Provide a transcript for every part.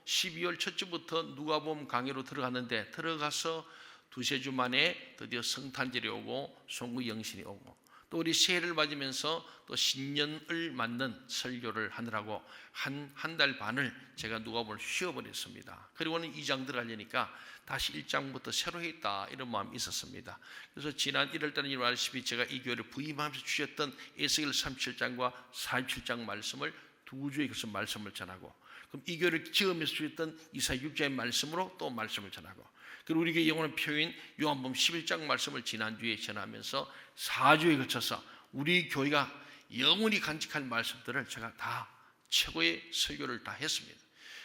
12월 첫 주부터 누가복음 강의로 들어갔는데 들어가서 두세 주 만에 드디어 성탄절이 오고 송구 영신이 오고 또 우리 새해를 맞으면서 또 신년을 맞는 설교를 하느라고 한 달 반을 제가 누가복음을 쉬어버렸습니다. 그리고는 2장 들어가려니까 다시 1장부터 새로 했다 이런 마음이 있었습니다. 그래서 지난 1월달에 여러분 제가 이 교회를 부임하면서 주셨던 에스겔 37장과 47장 말씀을 두 주에 걸쳐 말씀을 전하고 그럼 이 교회를 지으면서 주셨던 이사야 6장의 말씀으로 또 말씀을 전하고 그리고 우리 교회 영원한 표인 요한복음 11장 말씀을 지난주에 전하면서 4주에 걸쳐서 우리 교회가 영원히 간직할 말씀들을 제가 다 최고의 설교를 다 했습니다.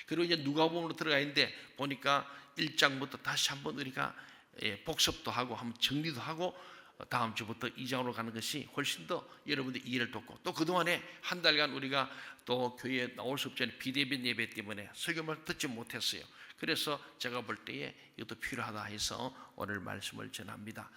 그리고 이제 누가복음으로 들어가 있는데 보니까 1장부터 다시 한번 우리가 복습도 하고 한번 정리도 하고 다음 주부터 2장으로 가는 것이 훨씬 더 여러분들 이해를 돕고 또 그동안에 한 달간 우리가 또 교회에 나올 수 없지 않은 비대면 예배 때문에 설교를 듣지 못했어요. 그래서 제가 볼 때에 이것도 필요하다 해서 오늘 말씀을 전합니다.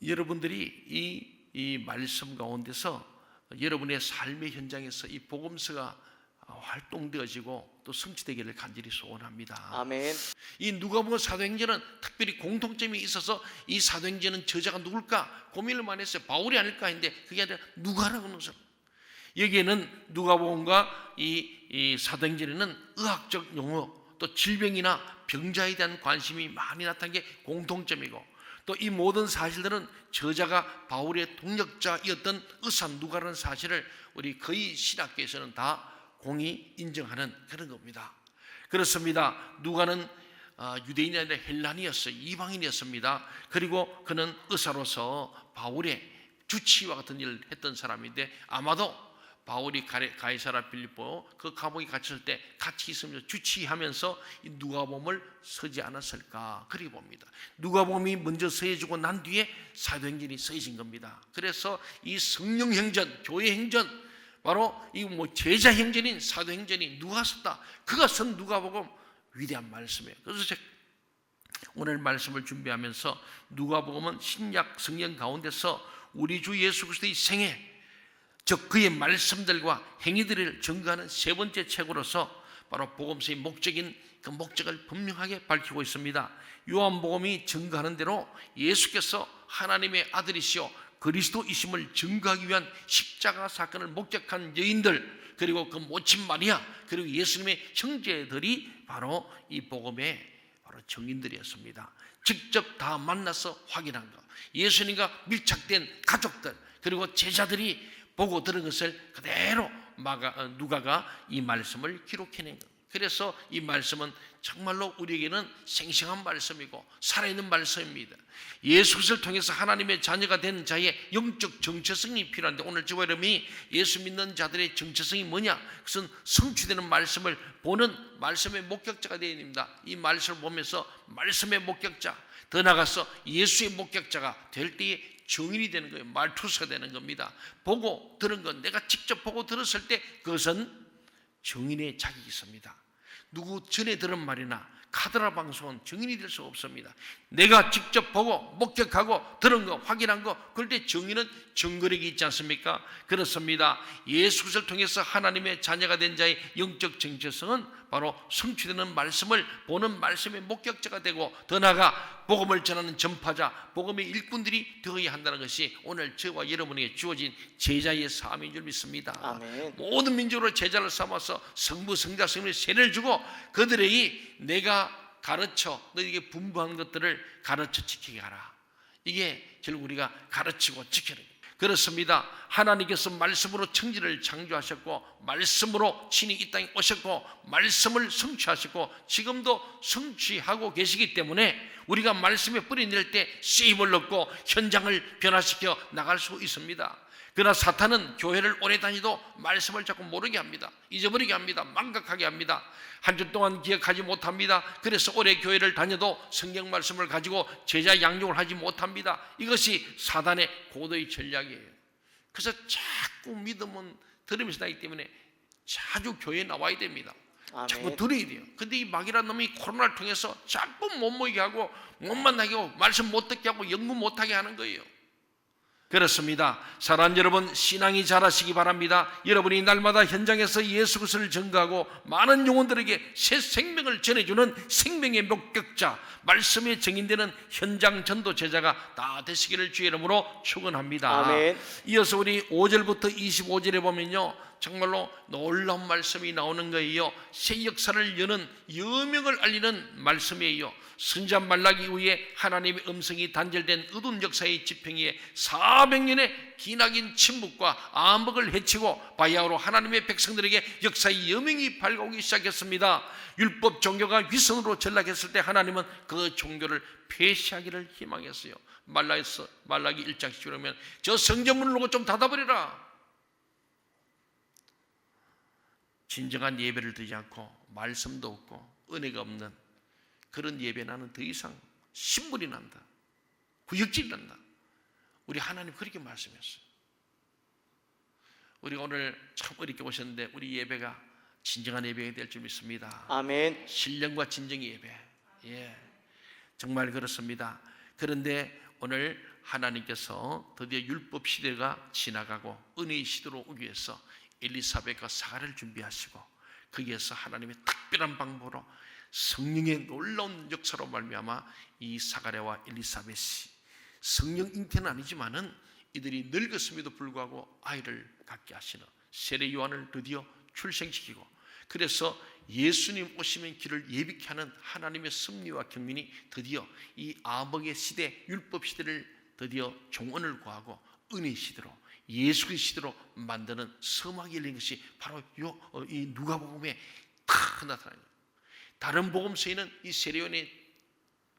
여러분들이 이 말씀 가운데서 여러분의 삶의 현장에서 이 복음서가 활동되어지고 또 성취되기를 간절히 소원합니다. 아멘. 이 누가복음 사도행전은 특별히 공통점이 있어서 이 사도행전은 저자가 누굴까 고민을 많이 했어요. 바울이 아닐까 했는데 그게 아니라 누가라고 하는 것은 여기에는 누가복음과 이 사도행전에는 의학적 용어 또 질병이나 병자에 대한 관심이 많이 나타난 게 공통점이고 또 이 모든 사실들은 저자가 바울의 동역자였던 의사 누가라는 사실을 우리 거의 신학계에서는 다 공히 인정하는 그런 겁니다. 그렇습니다. 누가는 유대인이 아니라 헬라니였어요. 이방인이었습니다. 그리고 그는 의사로서 바울의 주치와 같은 일을 했던 사람인데 아마도 바울이 가이사라 빌립보 그 감옥에 갇혔을 때 같이 있으면서 주치하면서 이 누가복음을 쓰지 않았을까 그리 봅니다. 누가복음이 먼저 써주고 난 뒤에 사도행전이 써진 겁니다. 그래서 이 성령행전, 교회행전 바로 이 제자행전인 사도행전이 누가 썼다. 그가 쓴 누가복음 위대한 말씀이에요. 그래서 제가 오늘 말씀을 준비하면서 누가복음은 신약 성경 가운데서 우리 주 예수 그리스도의 생애 즉 그의 말씀들과 행위들을 증거하는 세 번째 책으로서 바로 복음서의 목적인 그 목적을 분명하게 밝히고 있습니다. 요한복음이 증거하는 대로 예수께서 하나님의 아들이시오 그리스도이심을 증거하기 위한 십자가 사건을 목적한 여인들 그리고 그 모친 마리아 그리고 예수님의 형제들이 바로 이 복음의 바로 증인들이었습니다. 직접 다 만나서 확인한 것 예수님과 밀착된 가족들 그리고 제자들이 보고 들은 것을 그대로 누가가 이 말씀을 기록해낸 것. 그래서 이 말씀은 정말로 우리에게는 생생한 말씀이고 살아있는 말씀입니다. 예수 그리스도를 통해서 하나님의 자녀가 된 자의 영적 정체성이 필요한데 오늘 저와 여러분이 예수 믿는 자들의 정체성이 뭐냐? 그것은 성취되는 말씀을 보는 말씀의 목격자가 되어야 됩니다. 이 말씀을 보면서 말씀의 목격자 더 나아가서 예수의 목격자가 될 때에 증인이 되는 거예요. 말투서가 되는 겁니다. 보고 들은 건 내가 직접 보고 들었을 때 그것은 증인의 자격이 있습니다. 누구 전에 들은 말이나 카더라 방송은 증인이 될 수 없습니다. 내가 직접 보고 목격하고 들은 거 확인한 거 그럴 때 증인은 증거력이 있지 않습니까? 그렇습니다. 예수 그리스도를 통해서 하나님의 자녀가 된 자의 영적 정체성은 바로 성취되는 말씀을 보는 말씀의 목격자가 되고 더 나아가 복음을 전하는 전파자 복음의 일꾼들이 되어야 한다는 것이 오늘 저와 여러분에게 주어진 제자의 삶인 줄 믿습니다. 아멘. 모든 민족으로 제자를 삼아서 성부 성자 성령의 세례를 주고 그들에게 내가 가르쳐 너에게 분부한 것들을 가르쳐 지키게 하라. 이게 결국 우리가 가르치고 지키는 거예요. 그렇습니다. 하나님께서 말씀으로 천지를 창조하셨고 말씀으로 친히 이 땅에 오셨고 말씀을 성취하셨고 지금도 성취하고 계시기 때문에 우리가 말씀에 뿌리 내릴 때 씨입을 넣고 현장을 변화시켜 나갈 수 있습니다. 그러나 사탄은 교회를 오래 다니도 말씀을 자꾸 모르게 합니다. 잊어버리게 합니다. 망각하게 합니다. 한 주 동안 기억하지 못합니다. 그래서 오래 교회를 다녀도 성경 말씀을 가지고 제자 양육을 하지 못합니다. 이것이 사단의 고도의 전략이에요. 그래서 자꾸 믿음은 들으면서 나기 때문에 자주 교회에 나와야 됩니다. 아멘. 자꾸 들어야 돼요. 근데 이 마귀라는 놈이 코로나를 통해서 자꾸 못 모이게 하고 못 만나게 하고 말씀 못 듣게 하고 연구 못하게 하는 거예요. 그렇습니다. 사랑하는 여러분, 신앙이 자라시기 바랍니다. 여러분이 날마다 현장에서 예수 그리스도를 전가하고 많은 영혼들에게 새 생명을 전해주는 생명의 목격자, 말씀의 증인되는 현장 전도 제자가 다 되시기를 주의 이름으로 축원합니다. 아멘. 이어서 우리 5절부터 25절에 보면요, 정말로 놀라운 말씀이 나오는 거예요. 새 역사를 여는 여명을 알리는 말씀이에요. 선지자 말라기 이후에 하나님의 음성이 단절된 어두운 역사의 지평이에 400년의 기나긴 침묵과 암흑을 해치고 바야흐로 하나님의 백성들에게 역사의 여명이 밝아오기 시작했습니다. 율법 종교가 위선으로 전락했을 때 하나님은 그 종교를 폐시하기를 희망했어요. 말라기 1장 10절에 보면 저 성전문을 놓고 좀 닫아버리라. 진정한 예배를 드리지 않고 말씀도 없고 은혜가 없는 그런 예배, 나는 더 이상 신물이 난다, 구역질이 난다. 우리 하나님 그렇게 말씀했어요. 우리가 오늘 참 어렵게 오셨는데 우리 예배가 진정한 예배가 될 줄 믿습니다. 아멘. 신령과 진정의 예배. 예, 정말 그렇습니다. 그런데 오늘 하나님께서 드디어 율법 시대가 지나가고 은혜의 시대로 오기 위해서 엘리사벳과 사가랴를 준비하시고 거기에서 하나님의 특별한 방법으로 성령의 놀라운 역사로 말미암아 이 사가랴와 엘리사벳이 성령 잉태는 아니지만은 이들이 늙었음에도 불구하고 아이를 갖게 하시는 세례 요한을 드디어 출생시키고, 그래서 예수님 오시면 길을 예비케 하는 하나님의 섭리와 경륜이 드디어 이 암흑의 시대, 율법 시대를 드디어 종언을 구하고 은혜 시대로, 예수 그리스도 시대로 만드는 서막이 열린 것이 바로 이 누가복음에 다 나타나요. 다른 복음서에는 이 세례 요한의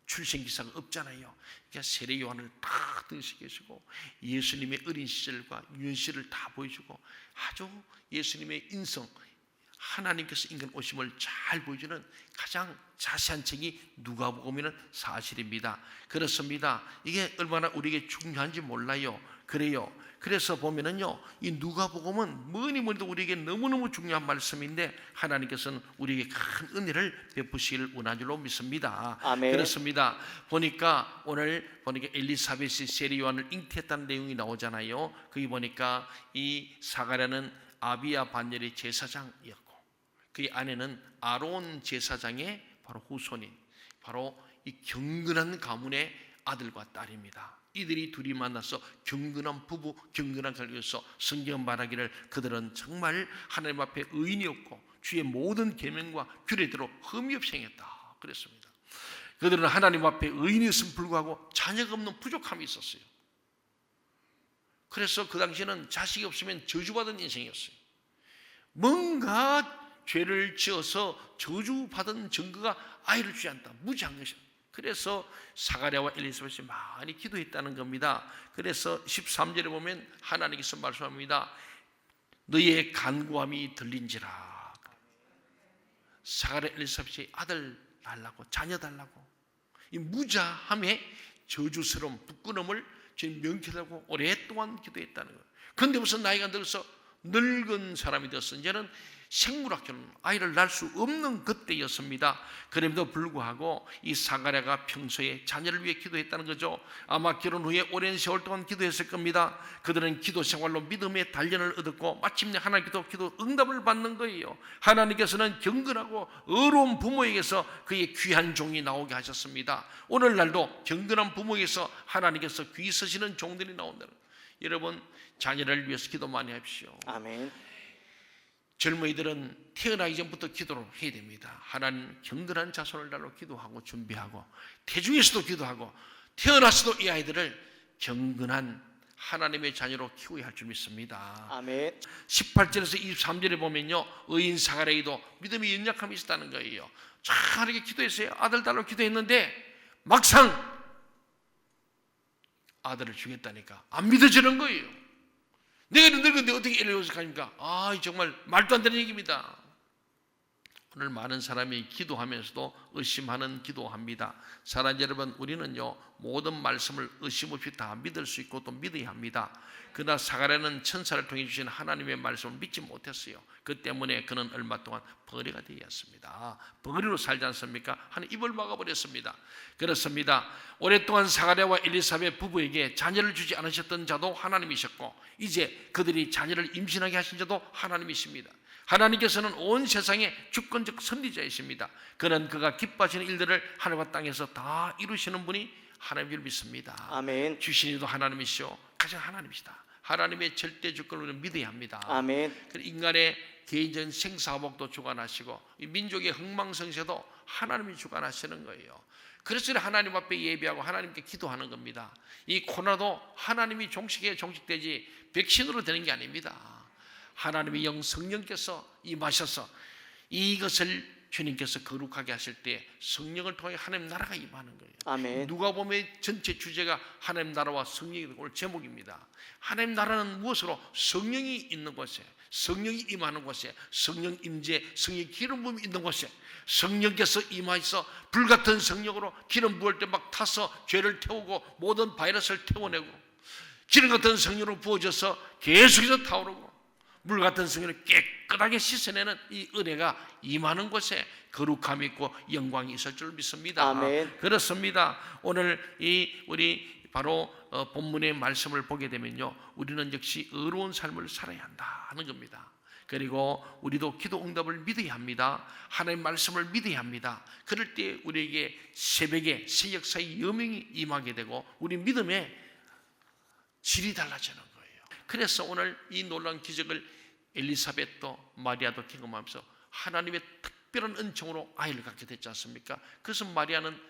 출생 기사가 없잖아요. 그러니까 세례 요한을 다 등식해주고 예수님의 어린 시절과 유년시를 다 보여주고 아주 예수님의 인성, 하나님께서 인간 오심을 잘 보여주는 가장 자세한 책이 누가복음에는 사실입니다. 그렇습니다. 이게 얼마나 우리에게 중요한지 몰라요. 그래요. 그래서 보면은요, 이 누가복음은 뭐니 뭐니도 우리에게 너무너무 중요한 말씀인데 하나님께서는 우리에게 큰 은혜를 베푸시기를 원하는 줄로 믿습니다. 아멘. 그렇습니다. 오늘 보니까 엘리사벳이 세례 요한을 잉태했다는 내용이 나오잖아요. 거기 보니까 이 사가랴는 아비야 반열의 제사장이었고 그의 아내는 아론 제사장의 바로 후손인, 바로 이 경건한 가문의 아들과 딸입니다. 이들이 둘이 만나서 경건한 부부, 경건한 관계에서 성경 말하기를 그들은 정말 하나님 앞에 의인이었고 주의 모든 계명과 규례대로 흠이 없이 행했다 그랬습니다. 그들은 하나님 앞에 의인이었음에 불구하고 자녀가 없는 부족함이 있었어요. 그래서 그 당시에는 자식이 없으면 저주받은 인생이었어요. 뭔가 죄를 지어서 저주받은 증거가 아이를 주지 않다, 무지한 것이다. 그래서 사가랴와 엘리사벳이 많이 기도했다는 겁니다. 그래서 13절에 보면 하나님께서 말씀합니다. 너희의 간구함이 들린지라. 사가랴 엘리사벳이 아들 달라고, 자녀 달라고, 이 무자함의 저주스러운 부끄러움을 지금 명쾌하고 오랫동안 기도했다는 거예요. 그런데 무슨 나이가 들어서 늙은 사람이 되어서 이제는 생물학교는 아이를 낳을 수 없는 그때였습니다. 그럼에도 불구하고 이 사가랴가 평소에 자녀를 위해 기도했다는 거죠. 아마 결혼 후에 오랜 세월 동안 기도했을 겁니다. 그들은 기도 생활로 믿음의 단련을 얻었고 마침내 하나님께서 기도 응답을 받는 거예요. 하나님께서는 경건하고 의로운 부모에게서 그의 귀한 종이 나오게 하셨습니다. 오늘날도 경건한 부모에게서 하나님께서 귀 쓰시는 종들이 나온다는 거예요. 여러분, 자녀를 위해서 기도 많이 하십시오. 아멘. 젊은이들은 태어나기 전부터 기도를 해야 됩니다. 하나님 경건한 자손을 달로 기도하고 준비하고 태중에서도 기도하고 태어났어도 이 아이들을 경건한 하나님의 자녀로 키워야 할 줄 믿습니다. 아멘. 18절에서 23절에 보면요, 의인 사가랴에도 믿음의 연약함이 있었다는 거예요. 잘하게 기도했어요. 아들 달로 기도했는데 막상 아들을 주겠다니까 안 믿어지는 거예요. 내가 늙은데 어떻게 애를 요식합니까? 정말 말도 안 되는 얘기입니다. 오늘 많은 사람이 기도하면서도 의심하는 기도합니다. 사랑하는 여러분, 우리는요 모든 말씀을 의심 없이 다 믿을 수 있고 또 믿어야 합니다. 그러나 사가랴는 천사를 통해 주신 하나님의 말씀을 믿지 못했어요. 그 때문에 그는 얼마 동안 버리가 되었습니다. 버리로 살지 않습니까? 하나님 입을 막아버렸습니다. 그렇습니다. 오랫동안 사가랴와 엘리사벳 부부에게 자녀를 주지 않으셨던 자도 하나님이셨고, 이제 그들이 자녀를 임신하게 하신 자도 하나님이십니다. 하나님께서는 온 세상의 주권적 선지자이십니다. 그는 그가 기뻐하시는 일들을 하늘과 땅에서 다 이루시는 분이 하나님을 믿습니다. 아멘. 주신 이도 하나님이시오. 가장 하나님이시다. 하나님의 절대 주권을 우리는 믿어야 합니다. 아멘. 인간의 개인적인 생사복도 주관하시고 이 민족의 흥망성쇠도 하나님이 주관하시는 거예요. 그래서 하나님 앞에 예배하고 하나님께 기도하는 겁니다. 이 코로나도 하나님이 종식에 종식되지 백신으로 되는 게 아닙니다. 하나님의 영 성령께서 임하셔서 이것을 주님께서 거룩하게 하실 때 성령을 통해 하나님 나라가 임하는 거예요. 아멘. 누가복음의 전체 주제가 하나님 나라와 성령이 오늘 제목입니다. 하나님 나라는 무엇으로? 성령이 있는 곳에, 성령이 임하는 곳에, 성령 임재, 성령 기름 부음이 있는 곳에 성령께서 임하셔서 불같은 성령으로 기름 부을 때 막 타서 죄를 태우고 모든 바이러스를 태워내고, 기름 같은 성령으로 부어져서 계속해서 타오르고 물 같은 성령을 깨끗하게 씻어내는 이 은혜가 임하는 곳에 거룩함이 있고 영광이 있을 줄 믿습니다. 아멘. 그렇습니다. 오늘 우리 바로 본문의 말씀을 보게 되면요, 우리는 역시 의로운 삶을 살아야 한다는 겁니다. 그리고 우리도 기도 응답을 믿어야 합니다. 하나님의 말씀을 믿어야 합니다. 그럴 때 우리에게 새벽에 새 역사의 여명이 임하게 되고 우리 믿음의 질이 달라지는 거예요. 그래서 오늘 이 놀라운 기적을 엘리사벳도 마리아도 경험하면서 하나님의 특별한 은총으로 아이를 갖게 됐지 않습니까? 그래서 마리아는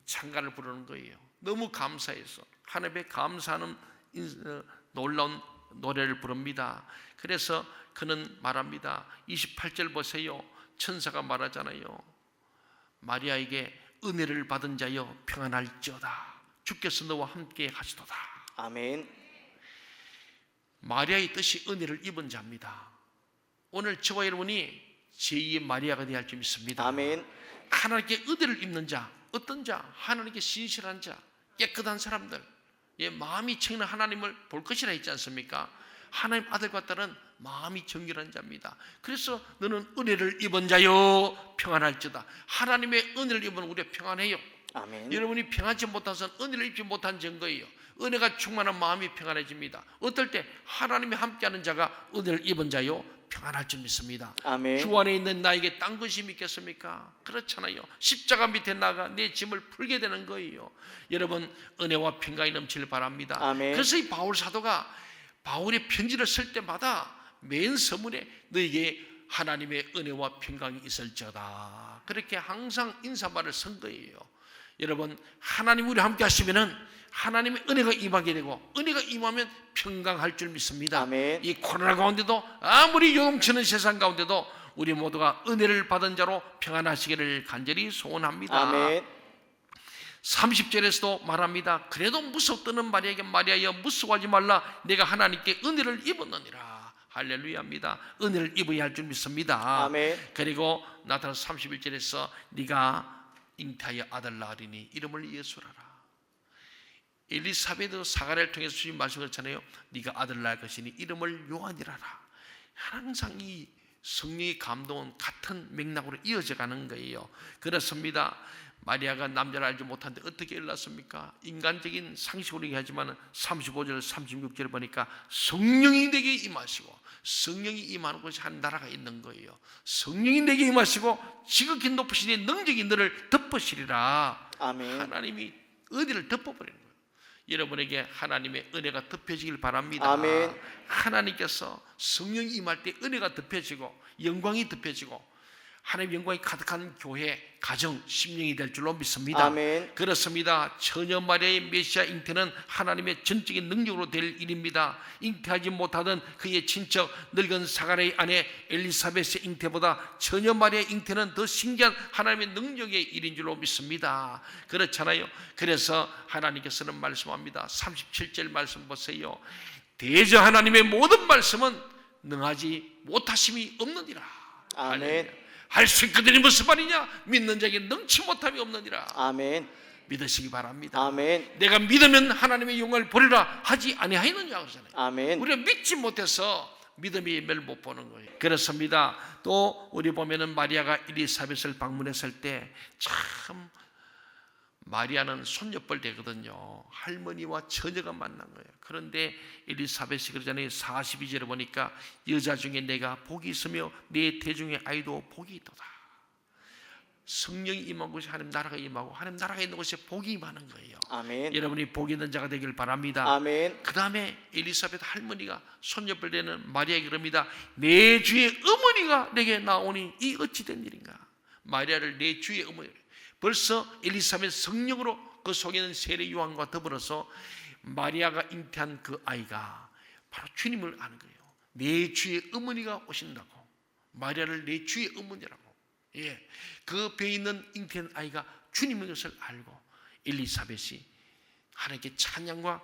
찬가를 부르는 거예요. 너무 감사해서 하나님의 감사하는 놀라운 노래를 부릅니다. 그래서 그는 말합니다. 28절 보세요. 천사가 말하잖아요. 마리아에게 은혜를 받은 자여 평안할지어다. 주께서 너와 함께 하시도다. 아멘. 마리아의 뜻이 은혜를 입은 자입니다. 오늘 저와 여러분이 제2의 마리아가 되어야 할 줄 믿습니다. 아멘. 하나님께 은혜를 입는 자, 어떤 자? 하나님께 신실한 자, 깨끗한 사람들, 마음이 청결한 하나님을 볼 것이라 했지 않습니까? 하나님 아들과 딸은 마음이 정결한 자입니다. 그래서 너는 은혜를 입은 자요 평안할지어다. 하나님의 은혜를 입으면 우리가 평안해요. 아멘. 여러분이 평안치 못해서 은혜를 입지 못한 증거예요. 은혜가 충만한 마음이 평안해집니다. 어떨 때 하나님이 함께하는 자가 은혜를 입은 자요 평안할 줄 믿습니다. 아멘. 주 안에 있는 나에게 딴 것이 믿겠습니까? 그렇잖아요. 십자가 밑에 나가 내 짐을 풀게 되는 거예요. 여러분 은혜와 평강이 넘치길 바랍니다. 아멘. 그래서 이 바울 사도가 바울의 편지를 쓸 때마다 맨 서문에 너에게 하나님의 은혜와 평강이 있을지어다. 그렇게 항상 인사말을 쓴 거예요. 여러분 하나님 우리 함께 하시면은 하나님의 은혜가 임하게 되고 은혜가 임하면 평강할 줄 믿습니다. 아멘. 이 코로나 가운데도 아무리 요동치는 세상 가운데도 우리 모두가 은혜를 받은 자로 평안하시기를 간절히 소원합니다. 아멘. 30절에서도 말합니다. 그래도 무섭다는 마리아에게 마리아여 무서워하지 말라. 내가 하나님께 은혜를 입었느니라. 할렐루야입니다. 은혜를 입어야 할 줄 믿습니다. 아멘. 그리고 나타나서 31절에서 네가 잉태하여 아들 낳으리니 이름을 예수라라. 엘리사벳도 사가랴를 통해서 주신 말씀을 했잖아요. 네가 아들 낳을 것이니 이름을 요한이라라. 항상 이 성령의 감동은 같은 맥락으로 이어져 가는 거예요. 그렇습니다. 마리아가 남자를 알지 못하는데 어떻게 일났습니까? 인간적인 상식으로 얘기하지만 35절 36절 보니까 성령이 내게 임하시고, 성령이 임하는 곳이 한 나라가 있는 거예요. 성령이 내게 임하시고 지극히 높으신 이 능력이 너를 덮으시리라. 아멘. 하나님이 은혜를 덮어버리는 거예요. 여러분에게 하나님의 은혜가 덮여지길 바랍니다. 아멘. 하나님께서 성령이 임할 때 은혜가 덮여지고 영광이 덮여지고 하나님의 영광이 가득한 교회, 가정, 심령이 될 줄로 믿습니다. 아멘. 그렇습니다. 처녀 마리아의 메시아 잉태는 하나님의 전적인 능력으로 될 일입니다. 잉태하지 못하던 그의 친척 늙은 사가랴의 아내 엘리사벳의 잉태보다 처녀 마리아의 잉태는 더 신기한 하나님의 능력의 일인 줄로 믿습니다. 그렇잖아요. 그래서 하나님께서는 말씀합니다. 37절 말씀 보세요. 대저 하나님의 모든 말씀은 능하지 못하심이 없느니라. 아멘. 할렐루야. 할 수 있거든이 무슨 말이냐? 믿는 자에게 능치 못함이 없느니라. 아멘. 믿으시기 바랍니다. 아멘. 내가 믿으면 하나님의 영광을 보리라 하지 아니하였느냐 그러잖아요. 아멘. 우리가 믿지 못해서 믿음의 예배를 못 보는 거예요. 그렇습니다. 또 우리 보면은 마리아가 엘리사벳을 방문했을 때 참 마리아는 손녀뻘 되거든요. 할머니와 처녀가 만난 거예요. 그런데 엘리사벳이 그러잖아요. 42절에 보니까 여자 중에 내가 복이 있으며 내 태중의 아이도 복이 있도다. 성령이 임한 곳이 하나님 나라가 임하고 하나님 나라가 있는 곳에 복이 임하는 거예요. 아멘. 여러분이 복 있는 자가 되길 바랍니다. 아멘. 그 다음에 엘리사벳 할머니가 손녀뻘 되는 마리아에게 그럽니다. 내 주의 어머니가 내게 나오니 이 어찌 된 일인가. 마리아를 내 주의 어머니, 벌써 엘리사벳 성령으로 그 속에 있는 세례 요한과 더불어서 마리아가 잉태한 그 아이가 바로 주님을 아는 거예요. 내 주의 어머니가 오신다고. 마리아를 내 주의 어머니라고. 예, 그 배에 있는 잉태한 아이가 주님인 것을 알고 엘리사벳이 하나님께 찬양과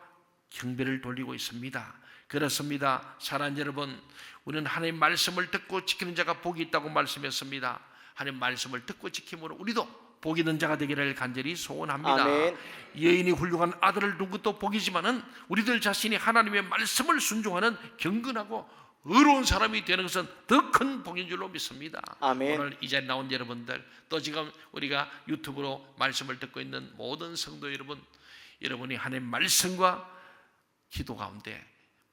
경배를 돌리고 있습니다. 그렇습니다. 사랑하는 여러분, 우리는 하나님의 말씀을 듣고 지키는 자가 복이 있다고 말씀했습니다. 하나님의 말씀을 듣고 지킴으로 우리도 복 있는 자가 되기를 간절히 소원합니다. 아멘. 여인이 훌륭한 아들을 둔 것도 복이지만은 우리들 자신이 하나님의 말씀을 순종하는 경건하고 의로운 사람이 되는 것은 더 큰 복인 줄로 믿습니다. 아멘. 오늘 이 자리에 나온 여러분들, 또 지금 우리가 유튜브로 말씀을 듣고 있는 모든 성도 여러분, 여러분이 하나님의 말씀과 기도 가운데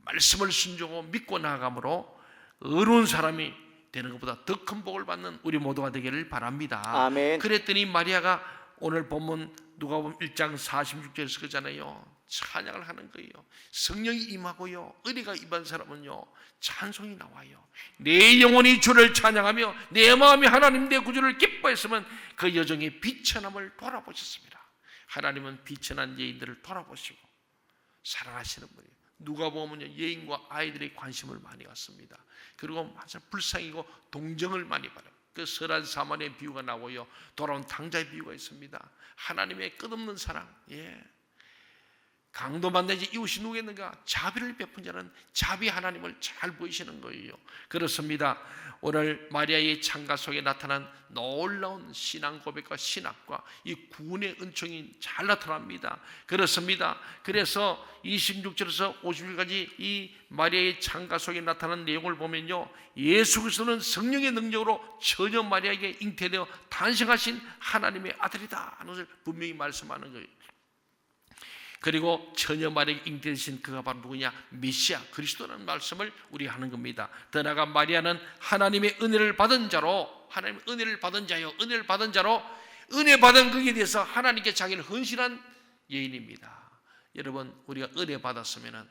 말씀을 순종하고 믿고 나아감으로 의로운 사람이 되는 것보다 더 큰 복을 받는 우리 모두가 되기를 바랍니다. 아멘. 그랬더니 마리아가 오늘 본문 누가복음 1장 46절에서 그러잖아요. 찬양을 하는 거예요. 성령이 임하고요, 은혜가 임한 사람은요 찬송이 나와요. 내 영혼이 주를 찬양하며 내 마음이 하나님 내 구주를 기뻐했으면 그 여정의 비천함을 돌아보셨습니다. 하나님은 비천한 여인들을 돌아보시고 사랑하시는 분이에요. 누가복음은요 여인과 아이들의 관심을 많이 갖습니다. 그리고 항상 불쌍히고 동정을 많이 받아요. 그 선한 사마리아의 비유가 나오고요, 돌아온 탕자의 비유가 있습니다. 하나님의 끝없는 사랑, 예, 강도 만나지 이웃이 누구겠는가? 자비를 베푼 자는 자비 하나님을 잘 보이시는 거예요. 그렇습니다. 오늘 마리아의 창가 속에 나타난 놀라운 신앙 고백과 신학과 이 구원의 은총이 잘 나타납니다. 그렇습니다. 그래서 26절에서 50절까지 이 마리아의 창가 속에 나타난 내용을 보면요, 예수 그리스도는 성령의 능력으로 처녀 마리아에게 잉태되어 탄생하신 하나님의 아들이다 하는 것을 분명히 말씀하는 거예요. 그리고 처녀 마리아에게 잉태되신 그가 바로 누구냐? 메시아 그리스도라는 말씀을 우리 하는 겁니다. 더 나아가 마리아는 하나님의 은혜를 받은 자로, 하나님의 은혜를 받은 자요, 은혜를 받은 자로 은혜 받은 거기에 대해서 하나님께 자기를 헌신한 여인입니다. 여러분, 우리가 은혜 받았으면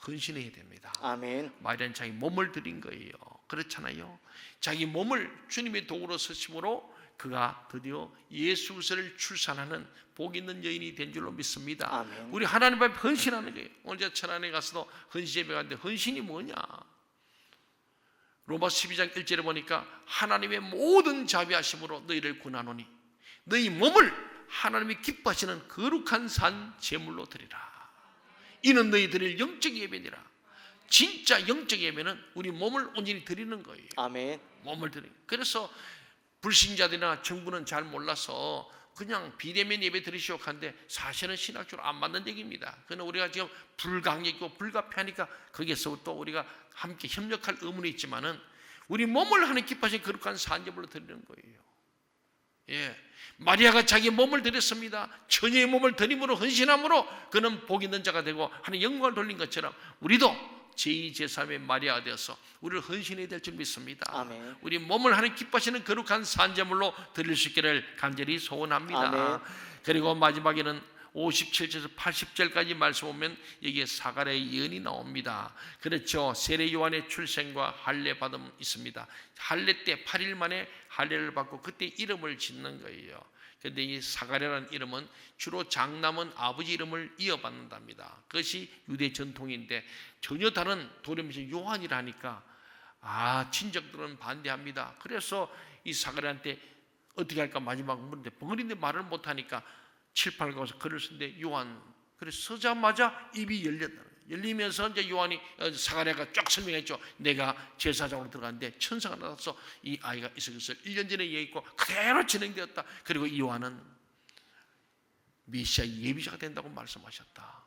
헌신해야 됩니다. 아멘. 마리아는 자기 몸을 드린 거예요. 그렇잖아요. 자기 몸을 주님의 도구로 쓰심으로 그가 드디어 예수 그리스도를 출산하는 복 있는 여인이 된 줄로 믿습니다. 아멘. 우리 하나님 앞에 헌신하는 거예요. 오늘 제가 천안에 가서도 헌신 예배 갔는데 헌신이 뭐냐? 로마 12장 1절에 보니까 하나님의 모든 자비하심으로 너희를 구하노니 너희 몸을 하나님이 기뻐하시는 거룩한 산 제물로 드리라. 이는 너희 드릴 영적 예배니라. 진짜 영적 예배는 우리 몸을 온전히 드리는 거예요. 아멘. 몸을 드리는. 그래서 불신자들이나 정부는 잘 몰라서 그냥 비대면 예배 드리시오 하는데 사실은 신학적으로 안 맞는 얘기입니다. 그러나 우리가 지금 불강력이고 불가피하니까 거기에서 또 우리가 함께 협력할 의무는 있지만은 우리 몸을 하는 기뻐하신 거룩한 산제물로 드리는 거예요. 예, 마리아가 자기 몸을 드렸습니다. 처녀의 몸을 드림으로 헌신함으로 그는 복 있는 자가 되고 하나님 영광을 돌린 것처럼 우리도 제2, 제3의 마리아가 되어서 우리를 헌신해야 될 줄 믿습니다. 아멘. 우리 몸을 하나님 기뻐하시는 거룩한 산제물로 드릴 수 있기를 간절히 소원합니다. 아멘. 그리고 마지막에는 57절에서 80절까지 말씀 보면 여기에 사가랴의 예언이 나옵니다. 그렇죠. 세례 요한의 출생과 할례 받음 있습니다. 할례 때 8일 만에 할례를 받고 그때 이름을 짓는 거예요. 그런데 이 사가랴라는 이름은 주로 장남은 아버지 이름을 이어받는답니다. 그것이 유대 전통인데 전혀 다른 도렴이신 요한이라니까 친척들은 반대합니다. 그래서 이 사가랴한테 어떻게 할까 마지막 물는데 벙어리인데 말을 못하니까 7, 8 가서 글을 쓰는데 요한, 그래서 서자마자 입이 열렸다. 열리면서 이제 요한이 사가랴가 쫙 설명했죠. 내가 제사장으로 들어갔는데 천사가 나타나서 이 아이가 있을 것을 1년 전에 얘기했고 그대로 진행되었다. 그리고 이 요한은 메시아 예비자가 된다고 말씀하셨다.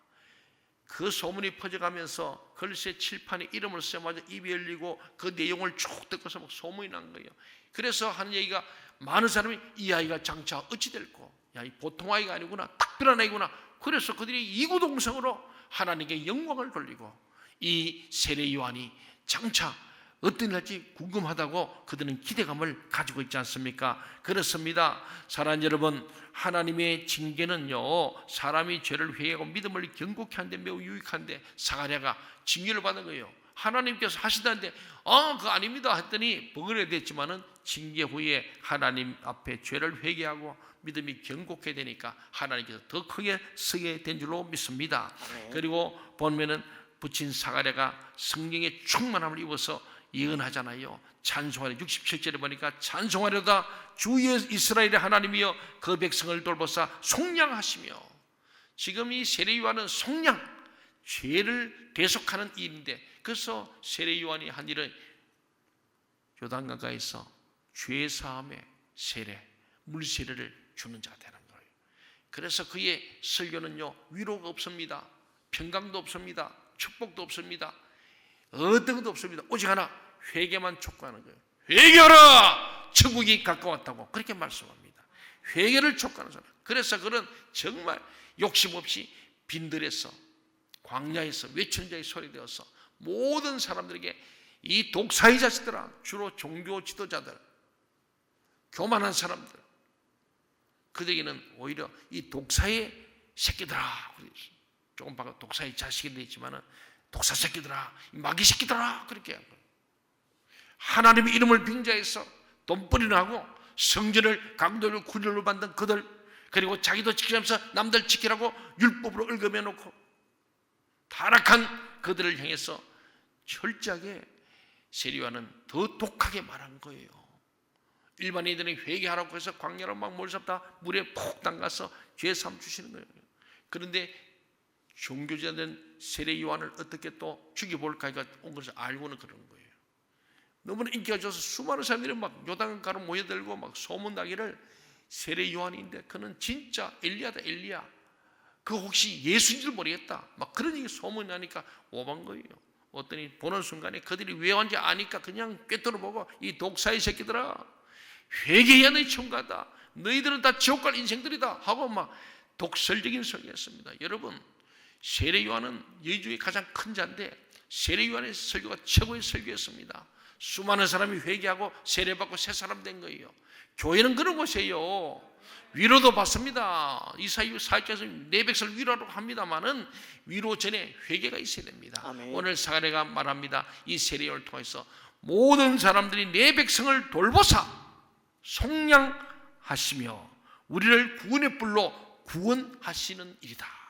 그 소문이 퍼져가면서 글쎄 칠판에 이름을 쓰자마자 입이 열리고 그 내용을 쭉 듣고서 막 소문이 난 거예요. 그래서 하는 얘기가 많은 사람이 이 아이가 장차 어찌 될꼬, 야, 이 보통 아이가 아니구나, 특별한 아이구나. 그래서 그들이 이구동성으로 하나님께 영광을 돌리고 이 세례 요한이 장차 어떤 일 할지 궁금하다고 그들은 기대감을 가지고 있지 않습니까? 그렇습니다. 사랑하는 여러분, 하나님의 징계는요, 사람이 죄를 회개하고 믿음을 경고케 하는데 매우 유익한데 사가랴가 징계를 받은 거예요. 하나님께서 하시다는데 그거 아닙니다 했더니 버거리가 됐지만은 징계 후에 하나님 앞에 죄를 회개하고 믿음이 경고케 되니까 하나님께서 더 크게 쓰게 된 줄로 믿습니다. 그리고 보면은 부친 사가랴가 성령의 충만함을 입어서 예언하잖아요. 찬송하려 67절에 보니까 찬송하려다 주 이스라엘의 하나님이여 그 백성을 돌보사 속량하시며, 지금 이 세례 요한은 속량, 죄를 대속하는 일인데, 그래서 세례 요한이 한 일은 요단강가에서 죄 사함의 세례, 물세례를 주는 자가 되는 거예요. 그래서 그의 설교는요, 위로가 없습니다. 평강도 없습니다. 축복도 없습니다. 어떤 것도 없습니다. 오직 하나, 회개만 촉구하는 거예요. 회개하라! 천국이 가까웠다고 그렇게 말씀합니다. 회개를 촉구하는 사람. 그래서 그는 정말 욕심 없이 빈들에서, 광야에서 외치는 자의 소리 되어서 모든 사람들에게, 이 독사의 자식들아, 주로 종교 지도자들, 교만한 사람들, 그들에게는 오히려 이 독사의 새끼들아, 조금 바꿔 독사의 자식이 되지만은 독사 새끼들아, 마귀 새끼들아, 그렇게 한 거예요. 하나님의 이름을 빙자해서 돈벌이를 하고 성전을 강도로 구절로 만든 그들, 그리고 자기도 지키면서 남들 지키라고 율법으로 얽어매 놓고 타락한 그들을 향해서 철저하게 세례 요한은 더 독하게 말한 거예요. 일반인들이 회개하라고 해서 광야로 막 몰잡다 물에 푹 담가서 죄 사함 주시는 거예요. 그런데 종교자들은 세례 요한을 어떻게 또 죽여볼까 온 것을 알고는 그러는 거예요. 너무나 인기가 좋아서 수많은 사람들이 막 요단강가로 모여들고 막 소문나기를, 세례 요한인데 그는 진짜 엘리야다, 엘리야, 그 혹시 예수인 줄 모르겠다, 막 그런 얘기 소문이 나니까 오만 거예요. 어떠니 보는 순간에 그들이 왜 왔는지 아니까 그냥 꿰뚫어 보고, 이 독사의 새끼들아, 회개해야 너희 천국이다, 너희들은 다 지옥 갈 인생들이다 하고 막 독설적인 설교했습니다. 여러분, 세례 요한은 여주의 가장 큰 자인데 세례 요한의 설교가 최고의 설교였습니다. 수많은 사람이 회개하고 세례받고 새 사람 된 거예요. 교회는 그런 곳이에요. 위로도 받습니다. 이사야 4장에서 내 백성을 위로하라고 합니다만은 위로 전에 회개가 있어야 됩니다. 아멘. 오늘 사가랴가 말합니다. 이 세례 요한을 통해서 모든 사람들이 내 백성을 돌보사 속량하시며 우리를 구원의 뿔로 구원하시는 일이다.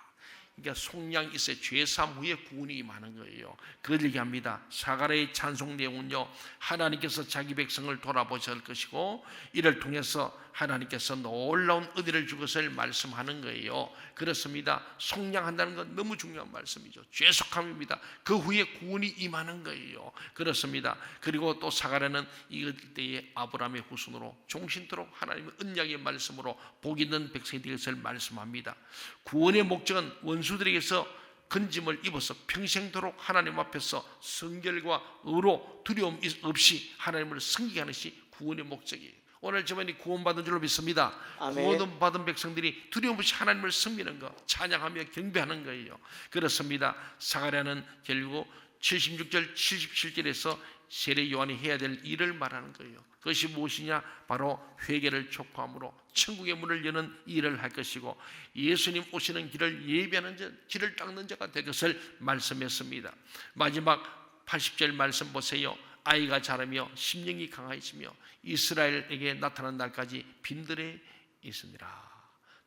그러니까 속량이 있어야 죄사함 후에 구원이 임하는 거예요. 그걸 얘기합니다. 사가랴의 찬송 내용은요, 하나님께서 자기 백성을 돌아보실 것이고 이를 통해서 하나님께서 놀라운 은혜를 줄 것을 말씀하는 거예요. 그렇습니다. 속량한다는 건 너무 중요한 말씀이죠. 죄속함입니다. 그 후에 구원이 임하는 거예요. 그렇습니다. 그리고 또 사가랴는 이때에 아브라함의 후손으로 종신토록 하나님의 언약의 말씀으로 복 있는 백성이 될 것을 말씀합니다. 구원의 목적은 원수들에게서 건짐을 입어서 평생토록 하나님 앞에서 성결과 의로 두려움 없이 하나님을 섬기게 하는 것이 구원의 목적이에요. 오늘 저번에 구원받은 줄로 믿습니다. 아멘. 구원받은 백성들이 두려움 없이 하나님을 섬기는 것, 찬양하며 경배하는 거예요. 그렇습니다. 사가랴는 결국 76절 77절에서 세례 요한이 해야 될 일을 말하는 거예요. 그것이 무엇이냐? 바로 회개를 촉구함으로 천국의 문을 여는 일을 할 것이고 예수님 오시는 길을 예비하는 자, 길을 닦는 자가 될 것을 말씀했습니다. 마지막 80절 말씀 보세요. 아이가 자라며 심령이 강하시며 이스라엘에게 나타난 날까지 빈들에 있으니라.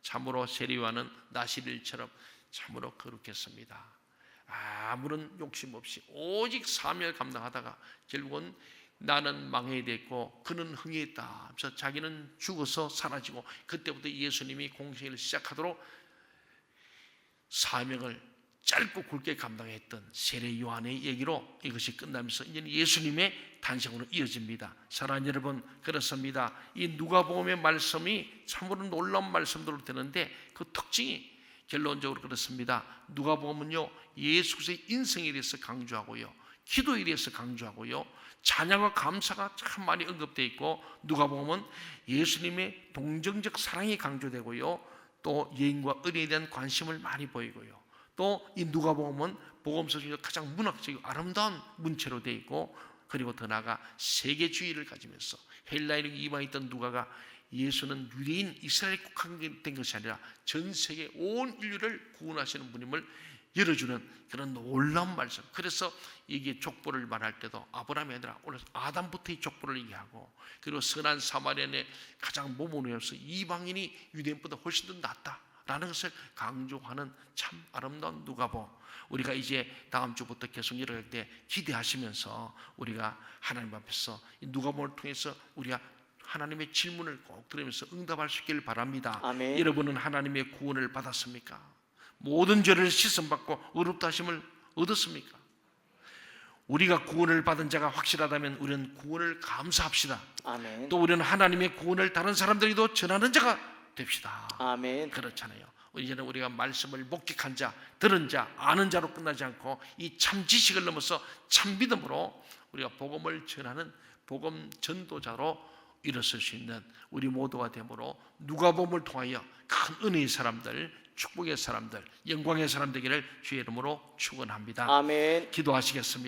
참으로 세례 요한은 나시릴처럼 참으로 거룩했습니다. 아무런 욕심 없이 오직 사명을 감당하다가 결국은 나는 망해야 됐고 그는 흥해했다. 그래서 자기는 죽어서 사라지고 그때부터 예수님이 공생을 시작하도록 사명을 짧고 굵게 감당했던 세례 요한의 얘기로 이것이 끝나면서 이제는 예수님의 탄생으로 이어집니다. 사랑하는 여러분, 그렇습니다. 이 누가복음의 말씀이 참으로 놀라운 말씀들로 되는데 그 특징이 결론적으로 그렇습니다. 누가복음은요, 예수 그리스도의 인생에 대해서 강조하고요, 기도에 대해서 강조하고요, 찬양과 감사가 참 많이 언급되어 있고, 누가복음은 예수님의 동정적 사랑이 강조되고요, 또 여인과 의인에 대한 관심을 많이 보이고요, 또 이 누가복음은 복음서 중에서 가장 문학적이고 아름다운 문체로 되어 있고, 그리고 더 나아가 세계주의를 가지면서 헬라인에게 이방했던 누가가 예수는 유대인 이스라엘에 국한된 것이 아니라 전 세계 온 인류를 구원하시는 분임을 열어주는 그런 놀라운 말씀. 그래서 이게 족보를 말할 때도 아브라함이 아니라 오늘 아담부터의 족보를 얘기하고, 그리고 선한 사마리아인의 가장 모범으로서 이방인이 유대인보다 훨씬 더 낫다라는 것을 강조하는 참 아름다운 누가복음. 우리가 이제 다음 주부터 계속 열어갈 때 기대하시면서 우리가 하나님 앞에서 이 누가복음을 통해서 우리가 하나님의 질문을 꼭 들으면서 응답할 수 있기를 바랍니다. 아멘. 여러분은 하나님의 구원을 받았습니까? 모든 죄를 씻음받고 의롭다 하심을 얻었습니까? 우리가 구원을 받은 자가 확실하다면 우리는 구원을 감사합시다. 아멘. 또 우리는 하나님의 구원을 다른 사람들에게도 전하는 자가 됩시다. 아멘. 그렇잖아요. 이제는 우리가 말씀을 목격한 자, 들은 자, 아는 자로 끝나지 않고 이 참 지식을 넘어서 참 믿음으로 우리가 복음을 전하는 복음 전도자로 일어설 수 있는 우리 모두가 되므로 누가복음을 통하여 큰 은혜의 사람들, 축복의 사람들, 영광의 사람 되기를 주의 이름으로 축원합니다. 아멘. 기도하시겠습니다.